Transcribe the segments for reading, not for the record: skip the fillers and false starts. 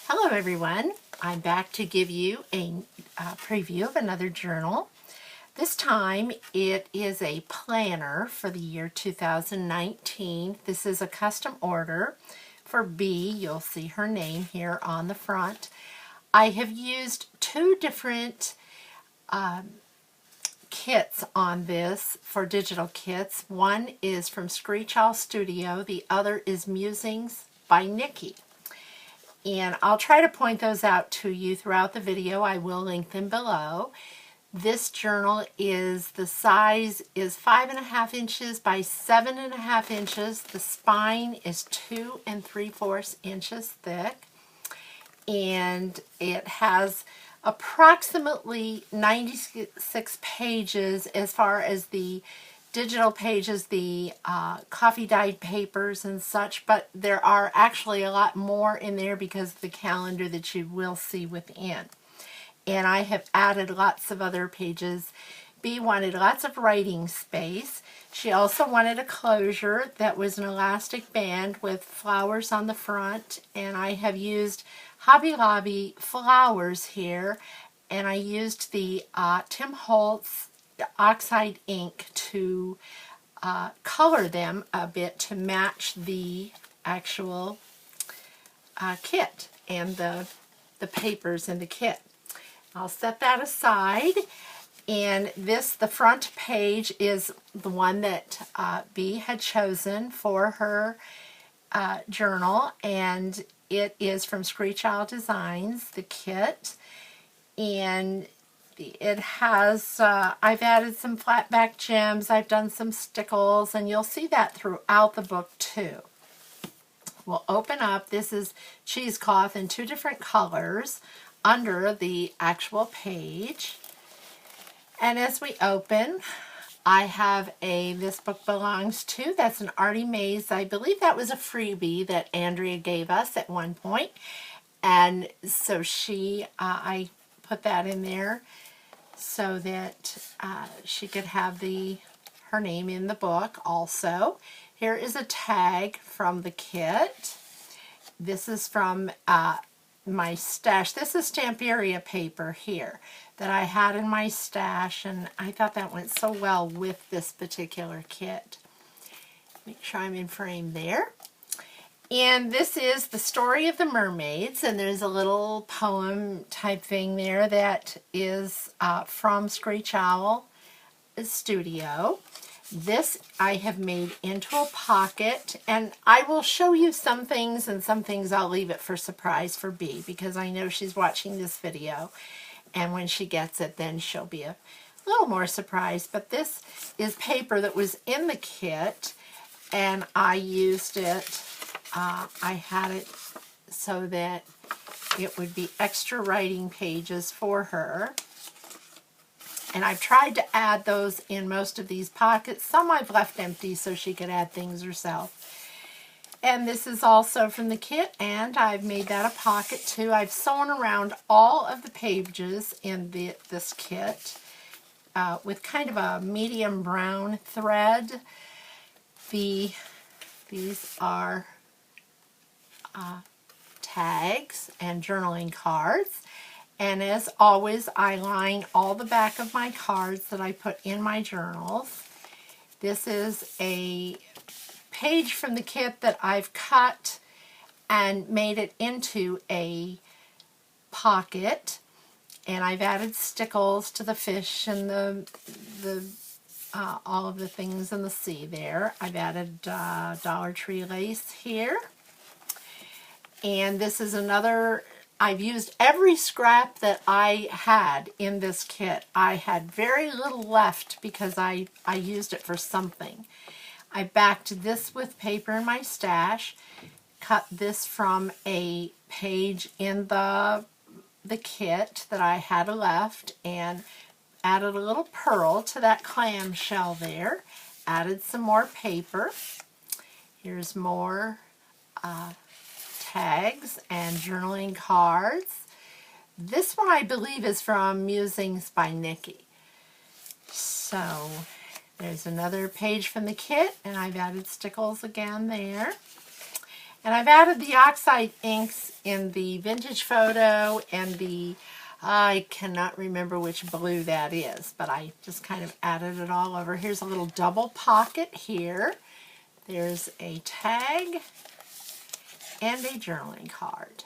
Hello everyone, I'm back to give you a preview of another journal. This time it is a planner for the year 2019. This is a custom order for B. You'll see her name here on the front. I have used two different kits on this for digital kits. One is from Screech Owl Studio, the other is Musings by Nikki. And I'll try to point those out to you throughout the video. I will link them below. This journal is, the size is 5.5 inches by 7.5 inches. The spine is 2 3/4 inches thick. And it has approximately 96 pages as far as the digital pages, the coffee dyed papers and such, but there are actually a lot more in there because of the calendar that you will see within. And I have added lots of other pages. B wanted lots of writing space. She also wanted a closure that was an elastic band with flowers on the front, and I have used Hobby Lobby flowers here, and I used the Tim Holtz oxide ink to color them a bit to match the actual kit and the papers in the kit. I'll set that aside, and the front page is the one that B had chosen for her journal, and it is from Screech Owl Designs, the kit, and it has, I've added some flat back gems, I've done some stickles, and you'll see that throughout the book too. We'll open up. This is cheesecloth in two different colors under the actual page. And as we open, I have this book belongs to, that's an Artie Mays. I believe that was a freebie that Andrea gave us at one point. And so I put that in there so that she could have her name in the book also. Here is a tag from the kit. This is from my stash. This is Stamperia paper here that I had in my stash, and I thought that went so well with this particular kit. Make sure I'm in frame there. And this is the story of the mermaids, and there's a little poem type thing there that is from Screech Owl Studio. This I have made into a pocket, and I will show you some things, and some things I'll leave it for surprise for B, because I know she's watching this video, and when she gets it, then she'll be a little more surprised. But this is paper that was in the kit, and I used it. I had it so that it would be extra writing pages for her. And I've tried to add those in most of these pockets. Some I've left empty so she could add things herself. And this is also from the kit, and I've made that a pocket too. I've sewn around all of the pages in this kit with kind of a medium brown thread. These are tags and journaling cards. And as always, I line all the back of my cards that I put in my journals. This is a page from the kit that I've cut and made it into a pocket. And I've added stickles to the fish and all of the things in the sea there. I've added Dollar Tree lace here. And this is another, I've used every scrap that I had in this kit. I had very little left because I used it for something. I backed this with paper in my stash, cut this from a page in the kit that I had left, and added a little pearl to that clamshell there. Added some more paper. Here's more tags and journaling cards. This one I believe is from Musings by Nikki. So there's another page from the kit, and I've added stickles again there. And I've added the oxide inks in the vintage photo and the, I cannot remember which blue that is, but I just kind of added it all over. Here's a little double pocket here. There's a tag and a journaling card.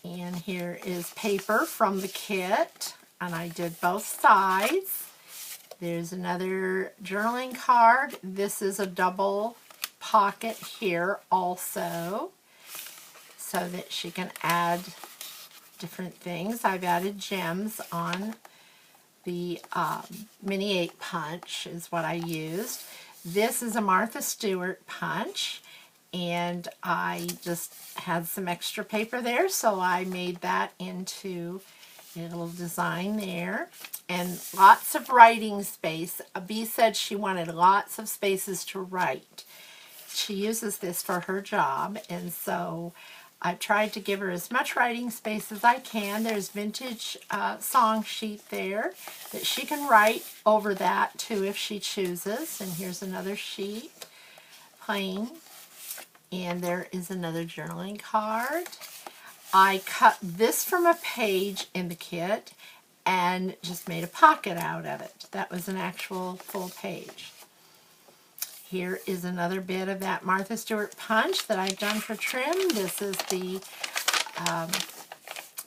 And here is paper from the kit, and I did both sides. There's another journaling card. This is a double pocket here also, so that she can add different things. I've added gems on the mini 8 punch is what I used. This is a Martha Stewart punch, and I just had some extra paper there, so I made that into a little design there. And lots of writing space. Bee said she wanted lots of spaces to write. She uses this for her job, and so I've tried to give her as much writing space as I can. There's vintage song sheet there that she can write over that too if she chooses. And here's another sheet, plain. And there is another journaling card. I cut this from a page in the kit and just made a pocket out of it. That was an actual full page. Here is another bit of that Martha Stewart punch that I've done for trim. This is the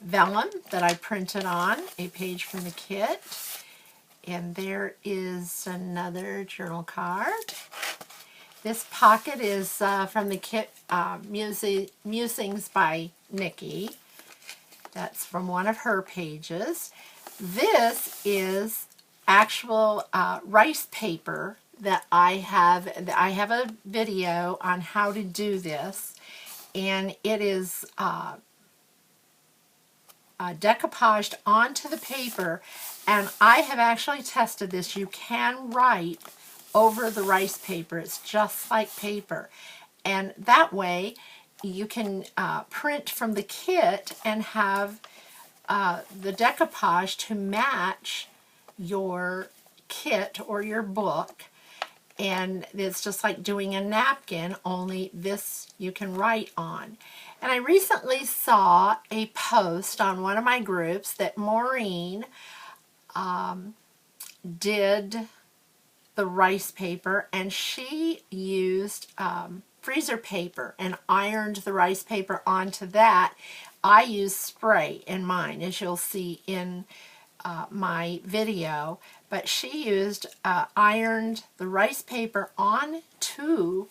vellum that I printed on, a page from the kit. And there is another journal card. This pocket is from the kit Musings by Nikki. That's from one of her pages. This is actual rice paper that I have a video on how to do this, and it is decoupaged onto the paper, and I have actually tested this. You can write over the rice paper. It's just like paper, and that way you can print from the kit and have the decoupage to match your kit or your book. And it's just like doing a napkin, only this you can write on. And I recently saw a post on one of my groups that Maureen did the rice paper, and she used freezer paper and ironed the rice paper onto that. I used spray in mine, as you'll see in my video, but she used ironed the rice paper onto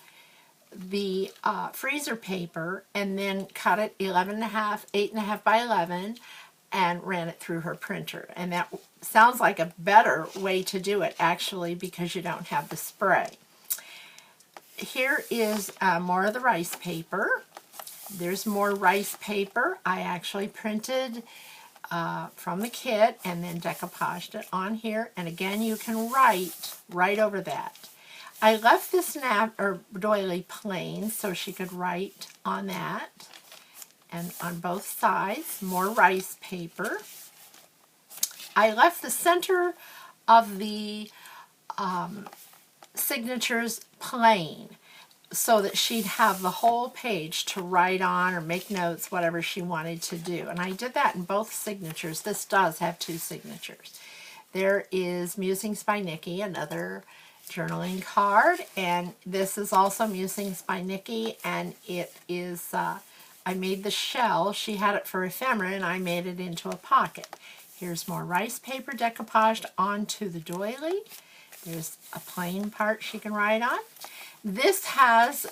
the freezer paper and then cut it 8.5 by 11 and ran it through her printer. And that sounds like a better way to do it, actually, because you don't have the spray. Here is more of the rice paper. There's more rice paper. I actually printed from the kit and then decoupaged it on here. And again, you can write right over that. I left this doily plain so she could write on that. And on both sides, more rice paper. I left the center of the signatures plain so that she'd have the whole page to write on or make notes, whatever she wanted to do. And I did that in both signatures. This does have 2 signatures. There is Musings by Nikki, another journaling card, and this is also Musings by Nikki, and it is, I made the shell. She had it for ephemera, and I made it into a pocket. Here's more rice paper decoupaged onto the doily. There's a plain part she can write on. This has,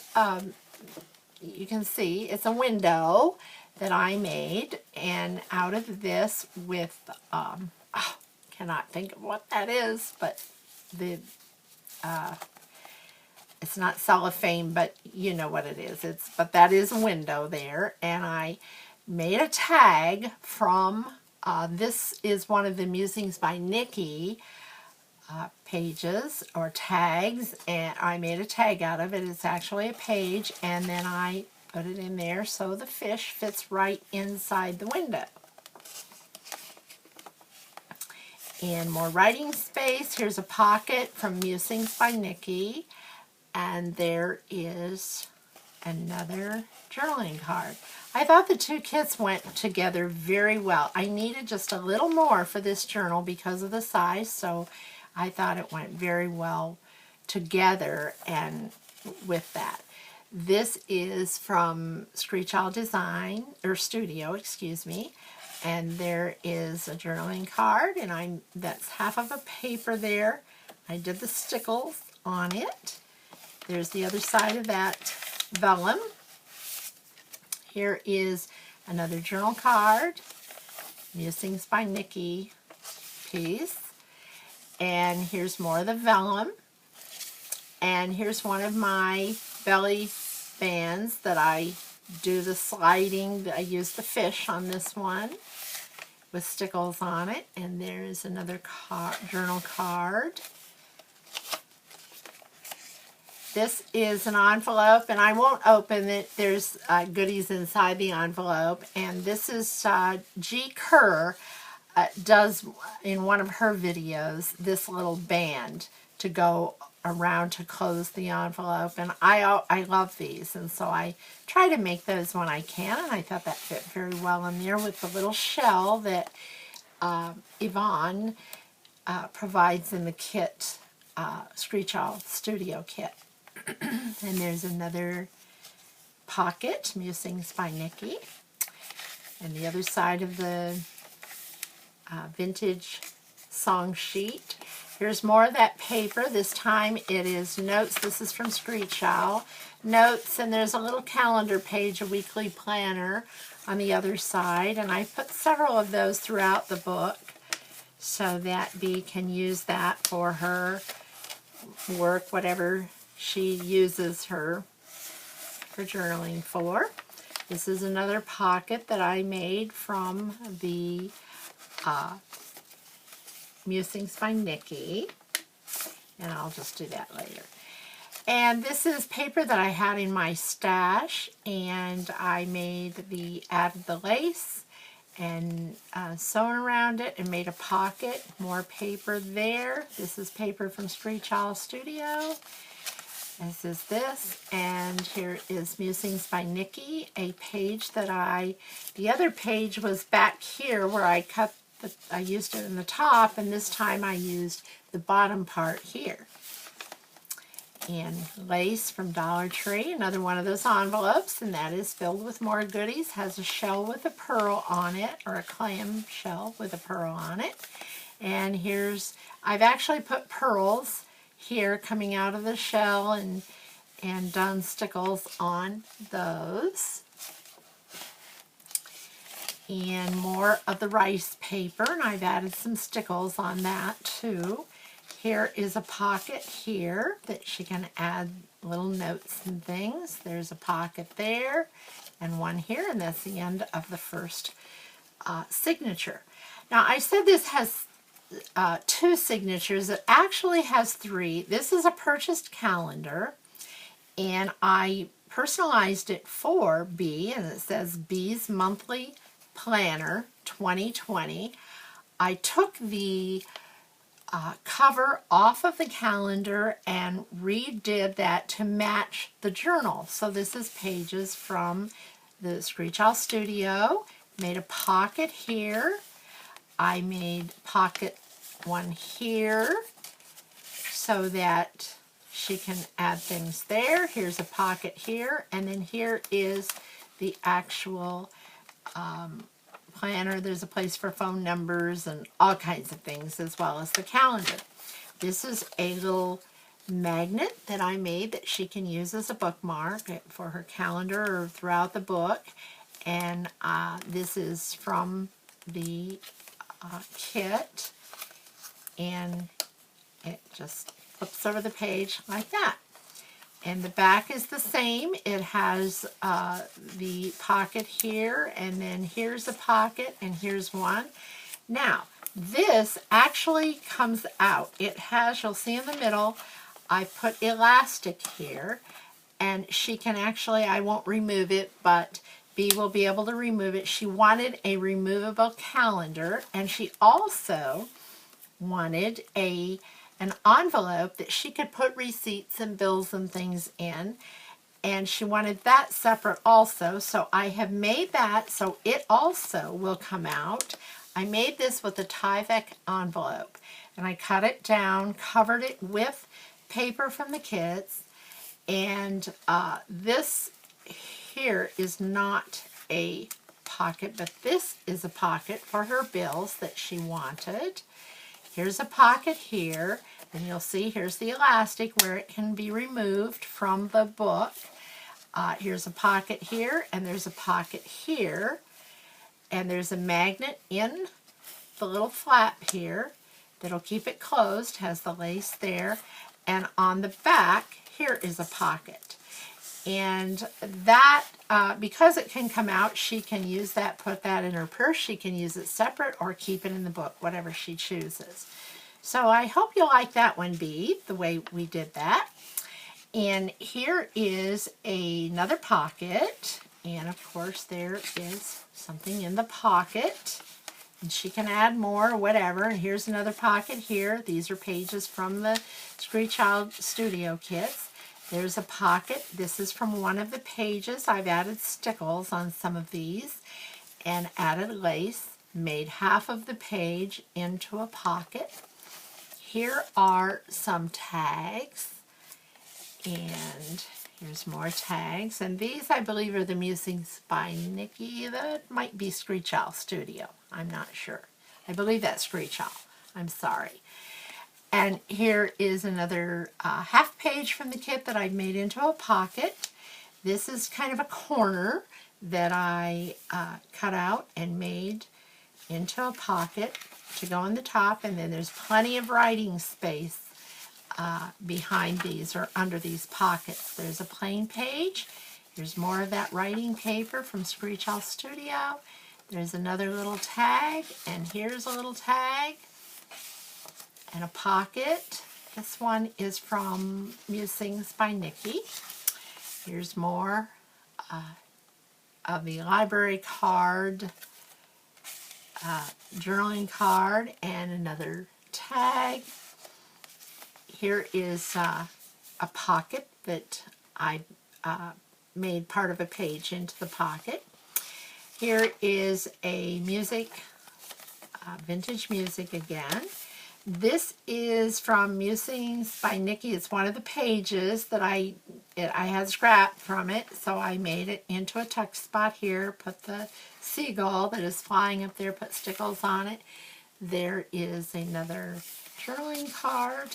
you can see, it's a window that I made, and out of this with, cannot think of what that is, but the, it's not cellophane, but you know what it is. But that is a window there, and I made a tag from, this is one of the Musings by Nikki pages or tags, and I made a tag out of it. It's actually a page, and then I put it in there so the fish fits right inside the window. And more writing space. Here's a pocket from Musings by Nikki. And there is another journaling card. I thought the two kits went together very well. I needed just a little more for this journal because of the size, so I thought it went very well together and with that. This is from Screech Owl Design, or Studio, excuse me. And there is a journaling card, and that's half of a paper there. I did the stickles on it. There's the other side of that vellum. Here is another journal card, Musings by Nikki piece. And here's more of the vellum. And here's one of my belly bands that I do the sliding. I use the fish on this one with stickles on it. And there's another journal card. This is an envelope, and I won't open it. There's goodies inside the envelope. And this is G. Kerr does, in one of her videos, this little band to go around to close the envelope. And I love these, and so I try to make those when I can. And I thought that fit very well in there with the little shell that Yvonne provides in the kit, Screech Owl Studio kit. And there's another pocket, Musings by Nikki. And the other side of the vintage song sheet. Here's more of that paper. This time it is notes. This is from Screech Owl. Notes, and there's a little calendar page, a weekly planner on the other side. And I put several of those throughout the book so that Bee can use that for her work, whatever she uses her journaling for. This is another pocket that I made from the Musings by Nikki, and I'll just do that later. And this is paper that I had in my stash, and I added the lace and sewn around it and made a pocket. More paper there. This is paper from Screech Owl Studio. This is this, and here is Musings by Nikki, a page that the other page was back here where I used it in the top, and this time I used the bottom part here. And lace from Dollar Tree, another one of those envelopes, and that is filled with more goodies, has a shell with a pearl on it, or a clam shell with a pearl on it. And I've actually put pearls here coming out of the shell and done stickles on those. And more of the rice paper, and I've added some stickles on that too. Here is a pocket here that she can add little notes and things. There's a pocket there and one here, and that's the end of the first signature. Now I said this has two signatures. It actually has three. This is a purchased calendar, and I personalized it for Bee, and it says Bee's Monthly Planner 2020. I took the cover off of the calendar and redid that to match the journal. So this is pages from the Screech Owl Studio. Made a pocket here. I made pocket one here so that she can add things there. Here's a pocket here, and then here is the actual planner. There's a place for phone numbers and all kinds of things, as well as the calendar. This is a little magnet that I made that she can use as a bookmark for her calendar or throughout the book. And this is from the kit, and it just flips over the page like that. And the back is the same. It has the pocket here, and then here's a pocket, and here's one. Now, this actually comes out. It has, you'll see in the middle, I put elastic here, and she can actually, I won't remove it, but Bee will be able to remove it. She wanted a removable calendar, and she also wanted a an envelope that she could put receipts and bills and things in, and she wanted that separate also, so I have made that so it also will come out. I made this with a Tyvek envelope, and I cut it down, covered it with paper from the kids, and this here is not a pocket, but this is a pocket for her bills that she wanted. Here's a pocket here, and you'll see here's the elastic where it can be removed from the book. Here's a pocket here, and there's a pocket here, and there's a magnet in the little flap here that'll keep it closed, has the lace there, and on the back here is a pocket. And that, because it can come out, she can use that, put that in her purse. She can use it separate or keep it in the book, whatever she chooses. So I hope you like that one, Bee, the way we did that. And here is another pocket, and of course there is something in the pocket, and she can add more or whatever. And here's another pocket here. These are pages from the Screech Child Studio kits. There's a pocket. This is from one of the pages. I've added stickles on some of these and added lace, made half of the page into a pocket. Here are some tags. And here's more tags. And these, I believe, are the Musings by Nikki. That might be Screech Owl Studio. I'm not sure. I believe that's Screech Owl. I'm sorry. And here is another half page from the kit that I've made into a pocket. This is kind of a corner that I cut out and made into a pocket to go on the top. And then there's plenty of writing space behind these or under these pockets. There's a plain page. Here's more of that writing paper from Screech Owl Studio. There's another little tag, and here's a little tag and a pocket. This one is from Musings by Nikki. Here's more of the library card, journaling card, and another tag. Here is a pocket that I made part of a page into the pocket. Here is a music, vintage music again. This is from Musings by Nikki. It's one of the pages that I had scrapped from it, so I made it into a tuck spot here, put the seagull that is flying up there, put stickles on it. There is another journaling card.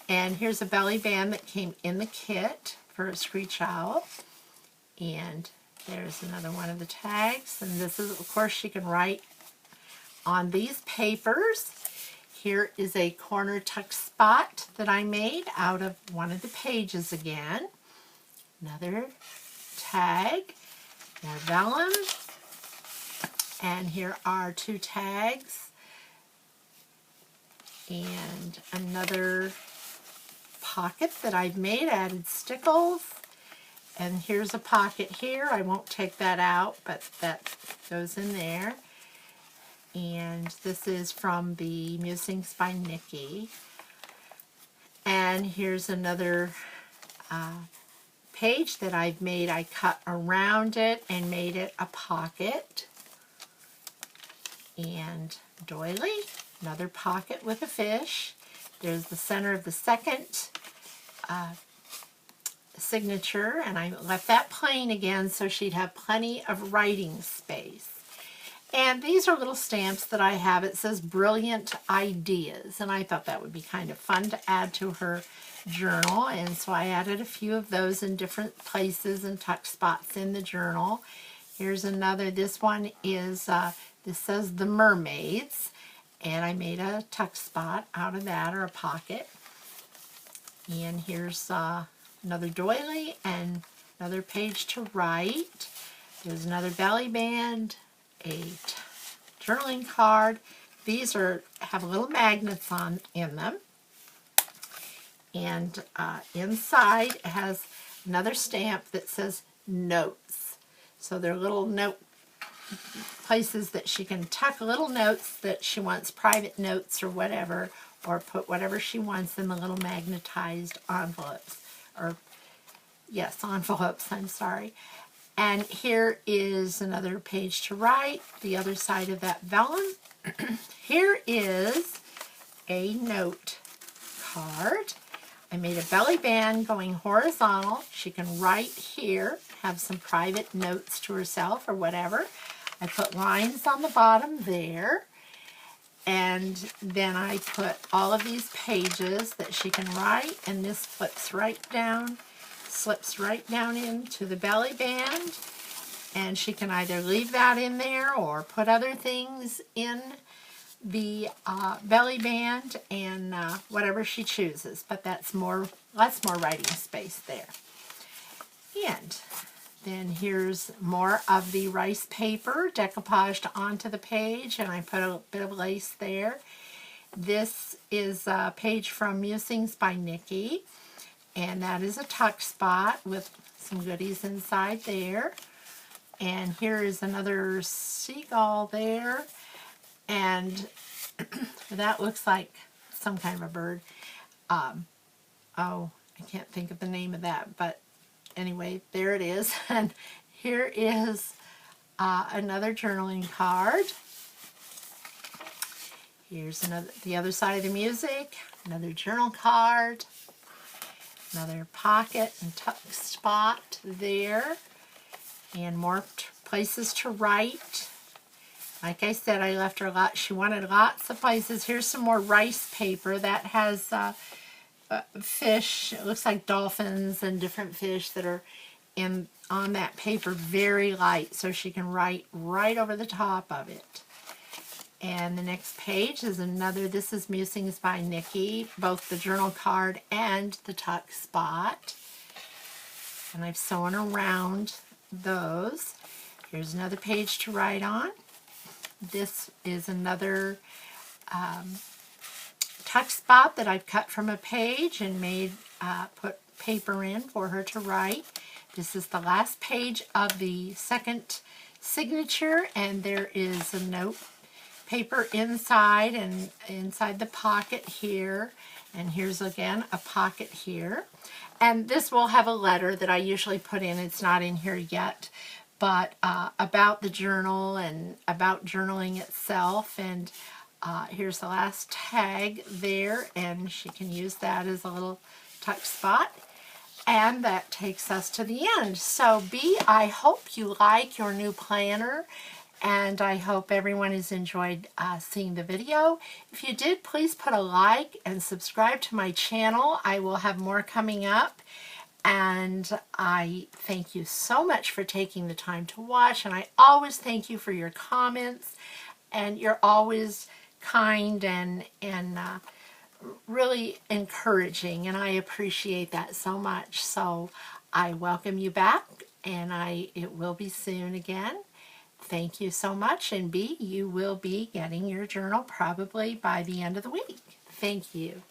And here's a belly band that came in the kit for a Screech Owl. And there's another one of the tags. And this is, of course, she can write on these papers. Here is a corner tuck spot that I made out of one of the pages again. Another tag, more vellum. And here are two tags. And another pocket that I've made, added stickles, and here's a pocket here. I won't take that out, but that goes in there. And this is from the Musings by Nikki. And here's another page that I've made. I cut around it and made it a pocket. And doily, another pocket with a fish. There's the center of the second signature, and I left that plain again so she'd have plenty of writing space. And these are little stamps that I have. It says Brilliant Ideas, and I thought that would be kind of fun to add to her journal, and so I added a few of those in different places and tuck spots in the journal. Here's another. This one is, this says The Mermaids, and I made a tuck spot out of that, or a pocket. And here's another doily and another page to write. There's another belly band, a journaling card. These have little magnets in them. And inside it has another stamp that says Notes. So they're little note places that she can tuck little notes that she wants, private notes or whatever, or put whatever she wants in the little magnetized envelopes. Or, yes, envelopes, I'm sorry. And here is another page to write, the other side of that vellum. Here is a note card. I made a belly band going horizontal. She can write here, have some private notes to herself or whatever. I put lines on the bottom there. And then I put all of these pages that she can write, and this flips right down, slips right down into the belly band. And she can either leave that in there or put other things in the belly band, and whatever she chooses, but that's lots more writing space there. And then here's more of the rice paper decoupaged onto the page, and I put a bit of lace there. This is a page from Musings by Nikki, and that is a tuck spot with some goodies inside there. And here is another seagull there. And that looks like some kind of a bird. Oh, I can't think of the name of that, but anyway, there it is. And here is another journaling card. Here's the other side of the music, another journal card, another pocket and tuck spot there, and more places to write. Like I said, I left her a lot. She wanted lots of places. Here's some more rice paper that has fish. It looks like dolphins and different fish that are on that paper, very light, so she can write right over the top of it. And the next page is another. This is Musings by Nikki, both the journal card and the tuck spot. And I've sewn around those. Here's another page to write on. This is another tuck spot that I've cut from a page and put paper in for her to write. This is the last page of the second signature, and there is a note paper inside and inside the pocket here. And here's again a pocket here. And this will have a letter that I usually put in. It's not in here yet, but about the journal and about journaling itself. And here's the last tag there, and she can use that as a little tuck spot. And that takes us to the end. So I hope you like your new planner, and I hope everyone has enjoyed seeing the video. If you did, please put a like and subscribe to my channel. I will have more coming up. And I thank you so much for taking the time to watch, and I always thank you for your comments, and you're always kind and really encouraging, and I appreciate that so much. So I welcome you back, and it will be soon again. Thank you so much, and you will be getting your journal probably by the end of the week. Thank you.